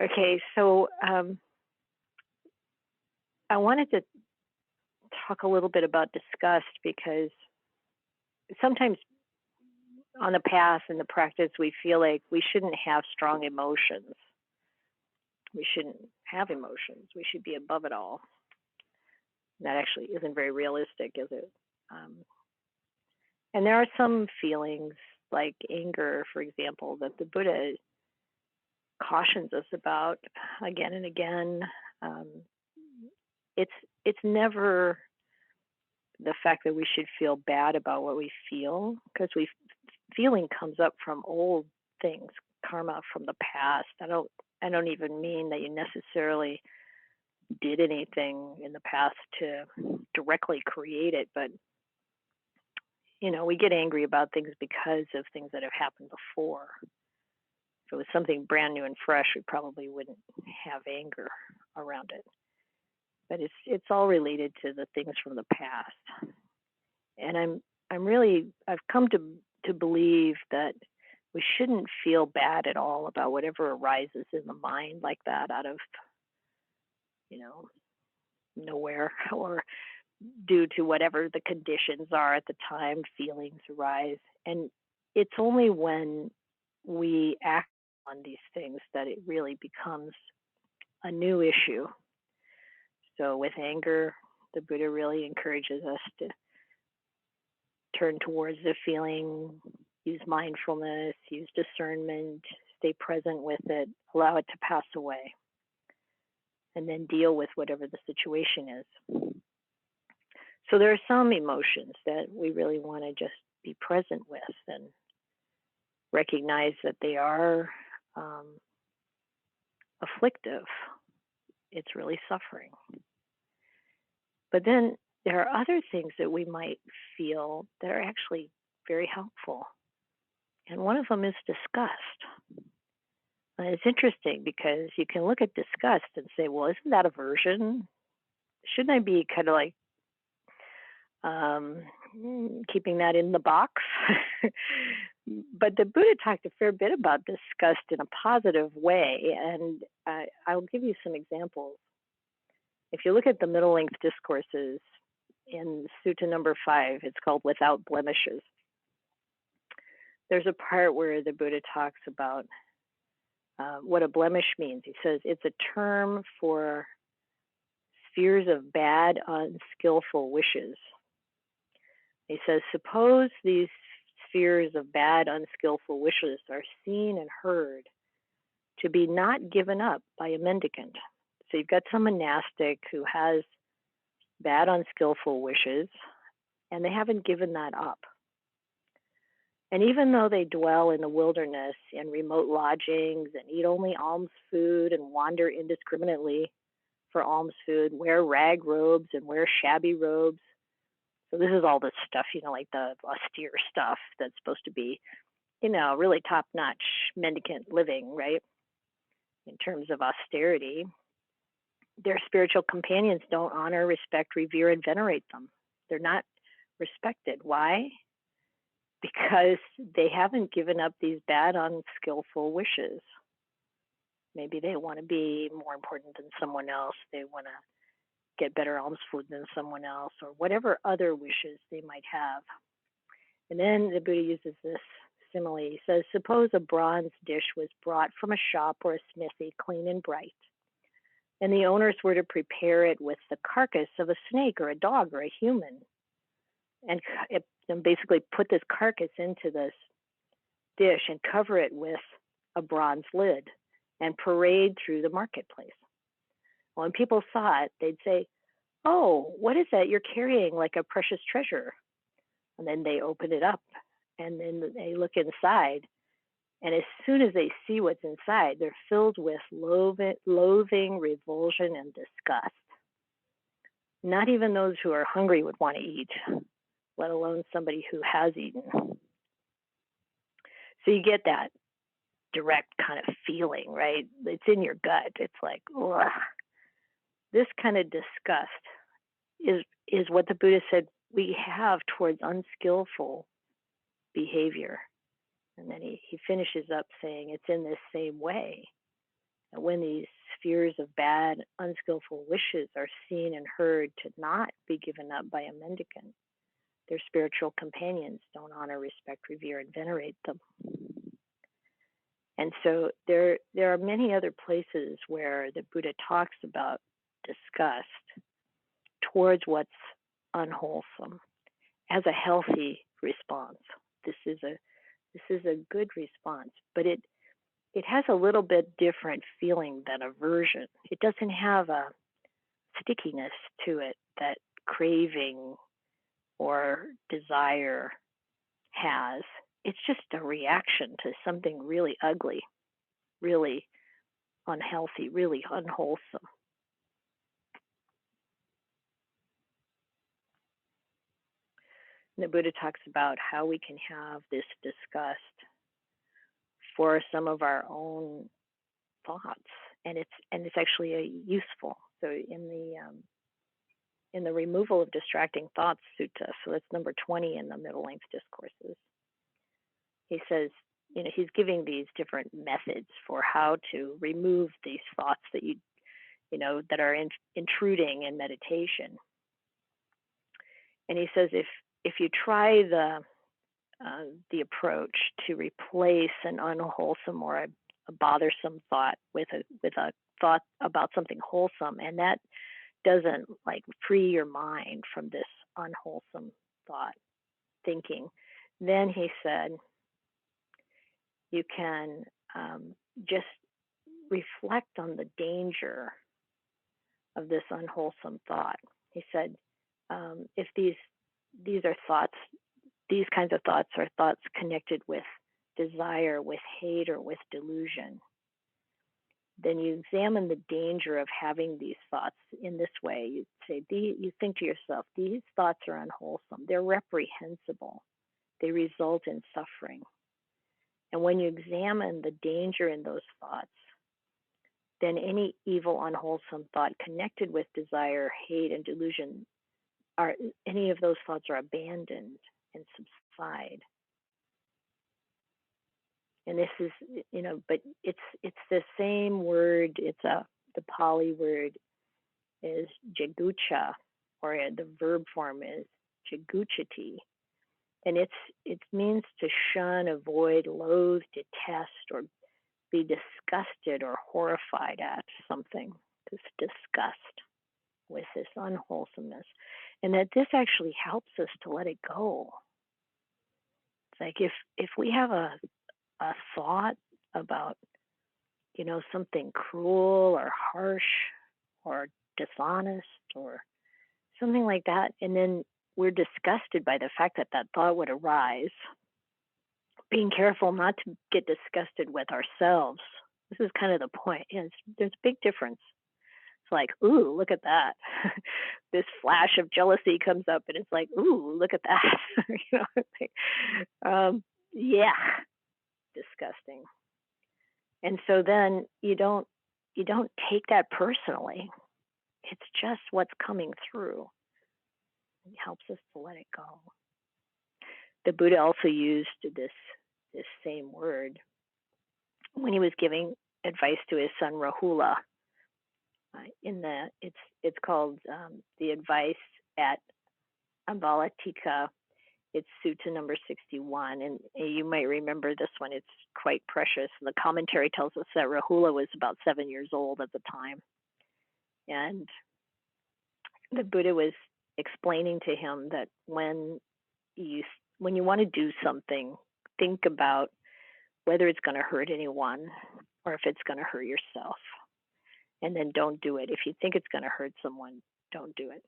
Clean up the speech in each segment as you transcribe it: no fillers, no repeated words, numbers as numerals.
Okay, so I wanted to talk a little bit about disgust because sometimes on the path and the practice, we feel like we shouldn't have strong emotions. We shouldn't have emotions. We should be above it all. That actually isn't very realistic, is it? And there are some feelings like anger, for example, that the Buddha cautions us about again and again. It's never the fact that we should feel bad about what we feel, because feeling comes up from old things, karma from the past. I don't even mean that you necessarily did anything in the past to directly create it, but we get angry about things because of things that have happened before. If it was something brand new and fresh, we probably wouldn't have anger around it. But it's all related to the things from the past. And I've come to believe that we shouldn't feel bad at all about whatever arises in the mind like that out of nowhere, or due to whatever the conditions are at the time, feelings arise. And it's only when we act on these things that it really becomes a new issue. So with anger, the Buddha really encourages us to turn towards the feeling, use mindfulness, use discernment, stay present with it, allow it to pass away, and then deal with whatever the situation is. So there are some emotions that we really want to just be present with and recognize that they are afflictive. It's really suffering. But then there are other things that we might feel that are actually very helpful. And one of them is disgust. And it's interesting because you can look at disgust and say, well, isn't that aversion? Shouldn't I be kind of like keeping that in the box? But the Buddha talked a fair bit about disgust in a positive way, and I'll give you some examples. If you look at the middle length discourses in Sutta number 5, it's called Without Blemishes. There's a part where the Buddha talks about what a blemish means. He says it's a term for spheres of bad, unskillful wishes. He says, suppose these spheres of bad, unskillful wishes are seen and heard to be not given up by a mendicant. So you've got some monastic who has bad, unskillful wishes, and they haven't given that up. And even though they dwell in the wilderness in remote lodgings and eat only alms food and wander indiscriminately for alms food, wear rag robes and wear shabby robes. So this is all this stuff, like the austere stuff that's supposed to be, really top-notch mendicant living, right? In terms of austerity. Their spiritual companions don't honor, respect, revere, and venerate them. They're not respected. Why? Because they haven't given up these bad, unskillful wishes. Maybe they want to be more important than someone else. They want to get better alms food than someone else, or whatever other wishes they might have. And then the Buddha uses this simile. He says, suppose a bronze dish was brought from a shop or a smithy, clean and bright, and the owners were to prepare it with the carcass of a snake or a dog or a human, and basically put this carcass into this dish and cover it with a bronze lid and parade through the marketplace. When people saw it, they'd say, oh, what is that you're carrying like a precious treasure? And then they open it up and then they look inside. And as soon as they see what's inside, they're filled with loathing, revulsion, and disgust. Not even those who are hungry would want to eat, let alone somebody who has eaten. So you get that direct kind of feeling, right? It's in your gut. It's like, ugh. This kind of disgust is what the Buddha said we have towards unskillful behavior. And then he finishes up saying it's in this same way And when these spheres of bad, unskillful wishes are seen and heard to not be given up by a mendicant, their spiritual companions don't honor, respect, revere, and venerate them. And so there are many other places where the Buddha talks about disgust towards what's unwholesome as a healthy response. This is a good response, but it has a little bit different feeling than aversion. It doesn't have a stickiness to it that craving or desire has. It's just a reaction to something really ugly, really unhealthy, really unwholesome. And the Buddha talks about how we can have this disgust for some of our own thoughts, and it's actually useful. So in the removal of distracting thoughts sutta, so that's number 20 in the middle length discourses, he says, he's giving these different methods for how to remove these thoughts that that are intruding in meditation. And he says if you try the approach to replace an unwholesome or a bothersome thought with a thought about something wholesome, and that doesn't free your mind from this unwholesome thought thinking, then he said you can just reflect on the danger of this unwholesome thought. He said, if these are thoughts, these kinds of thoughts are thoughts connected with desire, with hate, or with delusion, then you examine the danger of having these thoughts in this way. You say, you think to yourself, these thoughts are unwholesome. They're reprehensible. They result in suffering. And when you examine the danger in those thoughts, then any evil, unwholesome thought connected with desire, hate, and delusion, any of those thoughts are abandoned and subside. And this is, but it's the same word. The Pali word is jagucha, or the verb form is jaguchati. And it means to shun, avoid, loathe, detest, or be disgusted or horrified at something. This disgust with this unwholesomeness. And that this actually helps us to let it go. It's like if we have a thought about, something cruel or harsh or dishonest or something like that, and then we're disgusted by the fact that thought would arise, being careful not to get disgusted with ourselves. This is kind of the point. There's a big difference. It's like, ooh, look at that. This flash of jealousy comes up, and it's like, ooh, look at that. Yeah, disgusting. And so then you don't take that personally. It's just what's coming through. It helps us to let it go. The Buddha also used this same word when he was giving advice to his son Rahula. It's called the advice at Ambalatika. It's Sutta number 61, and you might remember this one. It's quite precious. The commentary tells us that Rahula was about 7 years old at the time, and the Buddha was explaining to him that when you want to do something, think about whether it's going to hurt anyone or if it's going to hurt yourself, and then don't do it. If you think it's going to hurt someone, don't do it.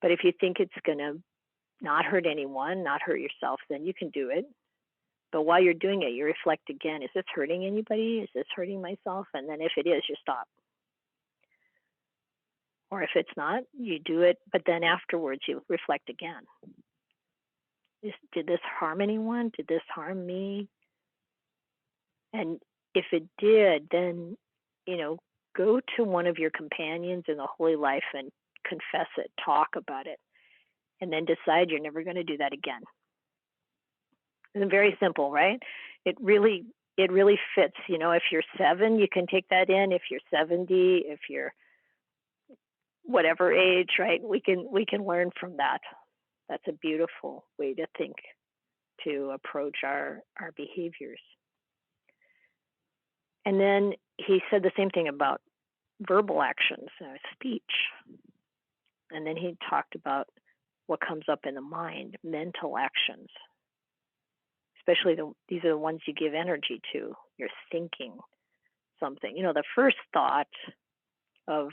But if you think it's going to not hurt anyone, not hurt yourself, then you can do it. But while you're doing it, you reflect again, is this hurting anybody? Is this hurting myself? And then if it is, you stop. Or if it's not, you do it, but then afterwards you reflect again. Did this harm anyone? Did this harm me? And if it did, then, go to one of your companions in the holy life and confess it, talk about it, and then decide you're never going to do that again. It's very simple, right? It really it really fits. If you're 7, you can take that in. If you're 70, if you're whatever age, right? We can learn from that. That's a beautiful way to think, to approach our behaviors. And then he said the same thing about verbal actions, speech. And then he talked about what comes up in the mind, mental actions. Especially these are the ones you give energy to. You're thinking something. The first thought of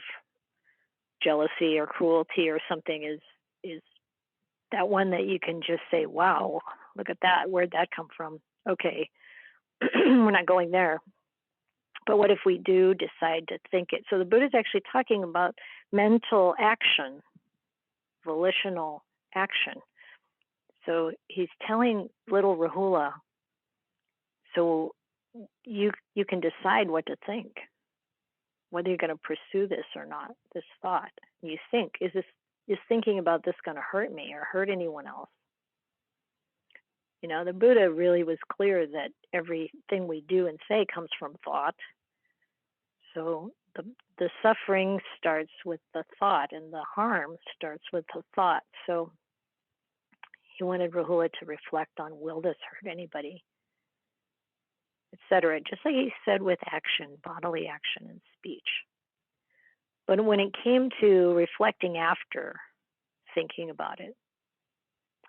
jealousy or cruelty or something is that one that you can just say, wow, look at that. Where'd that come from? Okay, we're not going there. But what if we do decide to think it? So the Buddha is actually talking about mental action, volitional action. So he's telling little Rahula, so you can decide what to think, whether you're going to pursue this or not, this thought. You think, is thinking about this going to hurt me or hurt anyone else? The Buddha really was clear that everything we do and say comes from thought. So the suffering starts with the thought, and the harm starts with the thought. So he wanted Rahula to reflect on, will this hurt anybody, etc. Just like he said with action, bodily action and speech. But when it came to reflecting after, thinking about it,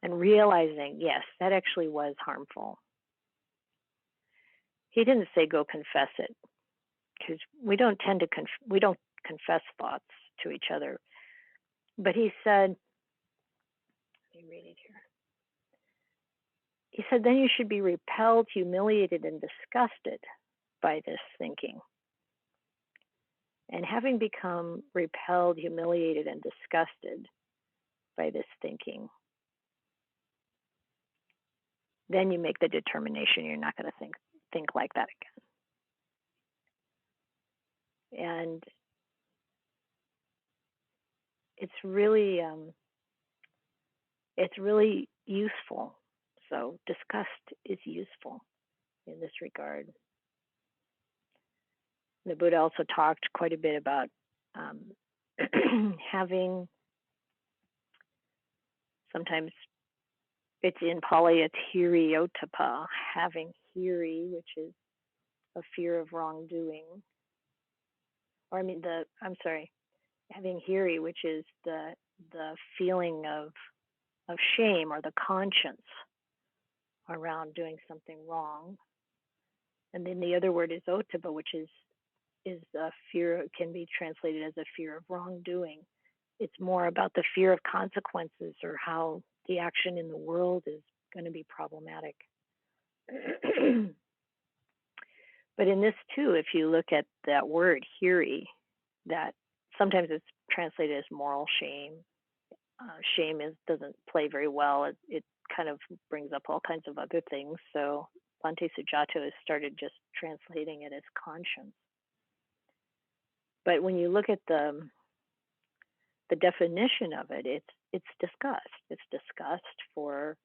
and realizing, yes, that actually was harmful, he didn't say go confess it, because we don't tend to we don't confess thoughts to each other. But he said, let me read it here. He said, then you should be repelled, humiliated, and disgusted by this thinking. And having become repelled, humiliated, and disgusted by this thinking, then you make the determination you're not going to think like that again. And it's really useful. So disgust is useful in this regard. The Buddha also talked quite a bit about having, sometimes it's in Pali, it's hiri-ottappa, having hiri, which is a fear of wrongdoing. Having hiri, which is the feeling of shame or the conscience around doing something wrong. And then the other word is ottappa, which is a fear, can be translated as a fear of wrongdoing. It's more about the fear of consequences or how the action in the world is going to be problematic. But in this too, if you look at that word hiri, that sometimes it's translated as moral shame. Shame doesn't play very well. It kind of brings up all kinds of other things. So Bhante Sujato has started just translating it as conscience. But when you look at the definition of it, it's disgust. It's disgust for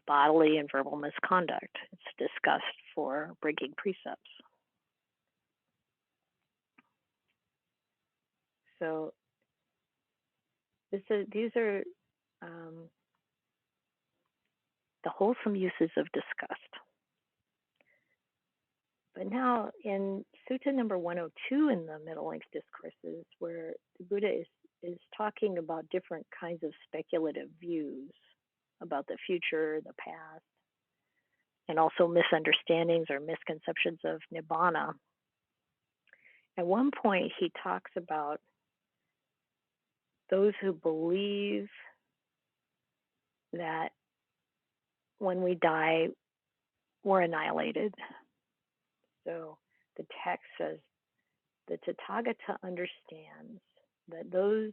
bodily and verbal misconduct. It's disgust for breaking precepts. So these are the wholesome uses of disgust. But now in Sutta number 102 in the Middle Length Discourses, where the Buddha is talking about different kinds of speculative views about the future, the past, and also misunderstandings or misconceptions of Nibbana. At one point, he talks about those who believe that when we die, we're annihilated. So the text says, the Tathagata understands that those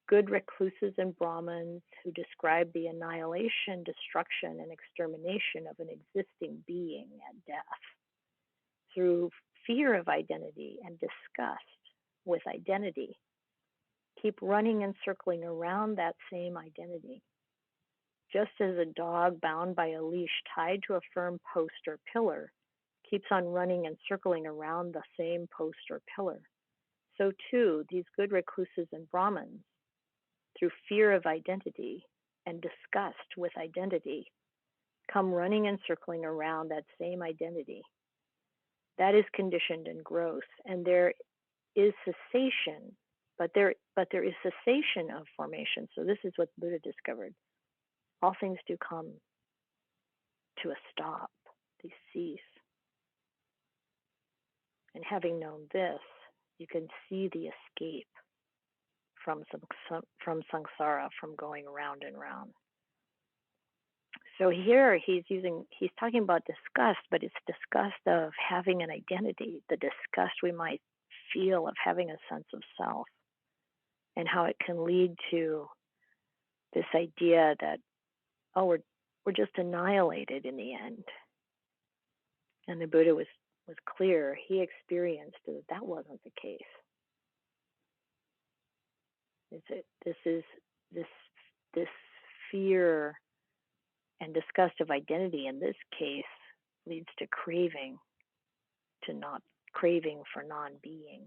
good recluses and Brahmins who describe the annihilation, destruction, and extermination of an existing being at death through fear of identity and disgust with identity keep running and circling around that same identity. Just as a dog bound by a leash tied to a firm post or pillar keeps on running and circling around the same post or pillar. So too, these good recluses and Brahmins, through fear of identity and disgust with identity, come running and circling around that same identity. That is conditioned and growth, and there is cessation, but there is cessation of formation. So this is what Buddha discovered. All things do come to a stop, they cease. And having known this, you can see the escape from samsara, from going around and round. So here he's talking about disgust, but it's disgust of having an identity, the disgust we might feel of having a sense of self, and how it can lead to this idea that, oh, we're just annihilated in the end. And the Buddha was clear. He experienced that wasn't the case. This fear and disgust of identity in this case leads to craving for non-being.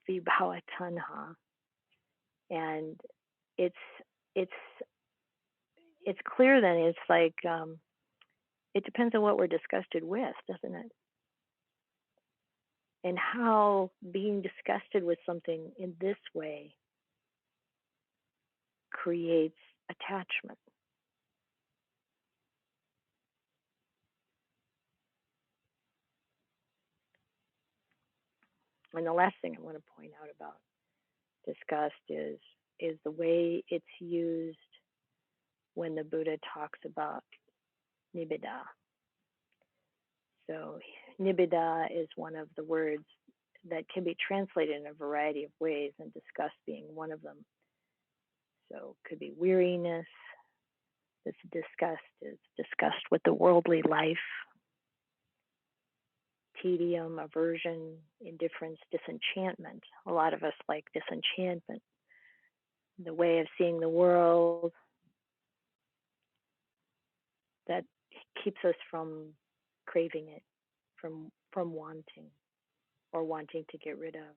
Vibhava tanha. And it's clear then. It's like it depends on what we're disgusted with, doesn't it? And how being disgusted with something in this way creates attachment. And the last thing I want to point out about disgust is the way it's used when the Buddha talks about nibbida. So nibbida is one of the words that can be translated in a variety of ways, and disgust being one of them. So it could be weariness. This disgust is disgust with the worldly life. Tedium, aversion, indifference, disenchantment. A lot of us like disenchantment, the way of seeing the world that keeps us from craving it, from wanting, or wanting to get rid of.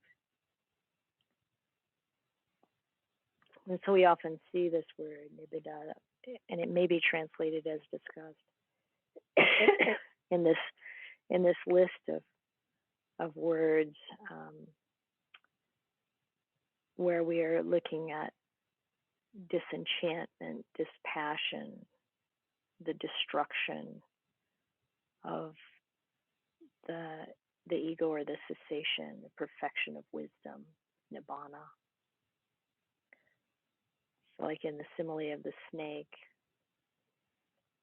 And so we often see this word, nibbida, and it may be translated as disgust in this list of words where we are looking at disenchantment, dispassion, the destruction of the ego, or the cessation, the perfection of wisdom, nibbana. So like in the simile of the snake,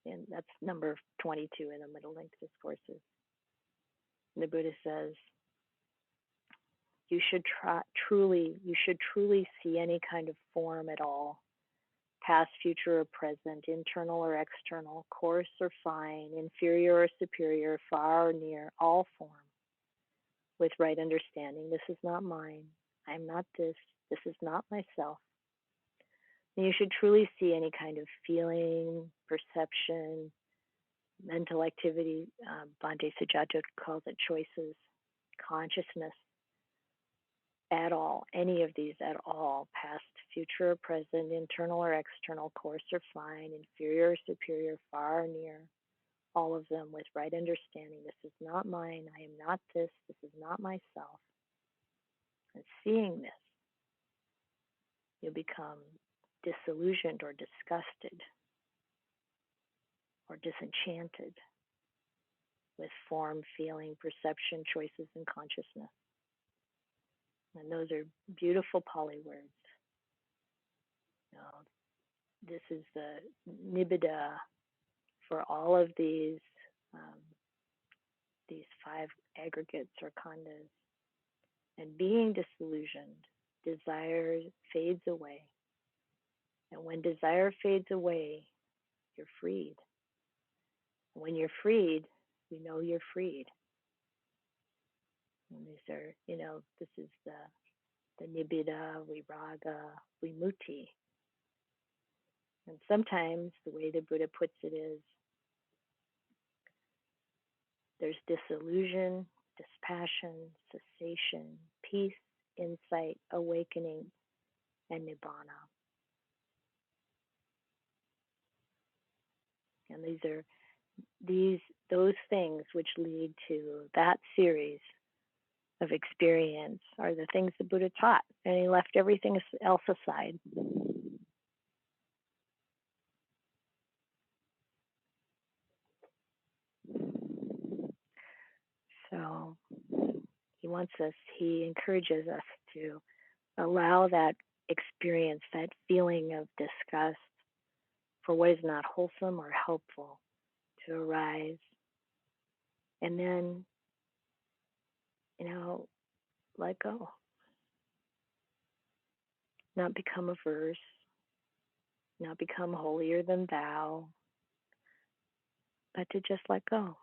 and that's number 22 in the Middle Length Discourses. And the Buddha says, you should truly see any kind of form at all, past, future, or present, internal or external, coarse or fine, inferior or superior, far or near, all form, with right understanding. This is not mine. I am not this. This is not myself. And you should truly see any kind of feeling, perception, mental activity. Bhante Sujato calls it choices, consciousness, at all, any of these at all, past, future, or present, internal or external, coarse or fine, inferior or superior, far or near, all of them with right understanding. This is not mine. I am not this. This is not myself. And seeing this, you'll become disillusioned or disgusted or disenchanted with form, feeling, perception, choices, and consciousness. And those are beautiful Pali words. This is the nibbida for all of these 5 aggregates or khandhas. And being disillusioned, desire fades away. And when desire fades away, you're freed. And when you're freed, you know you're freed. And these are, this is the nibbida, viraga, vimutti. And sometimes the way the Buddha puts it is, There's disillusion, dispassion, cessation, peace, insight, awakening, and nibbana. And those things which lead to that series of experience are the things the Buddha taught, and he left everything else aside. So he encourages us to allow that experience, that feeling of disgust for what is not wholesome or helpful to arise. And then, let go. Not become averse, not become holier than thou, but to just let go.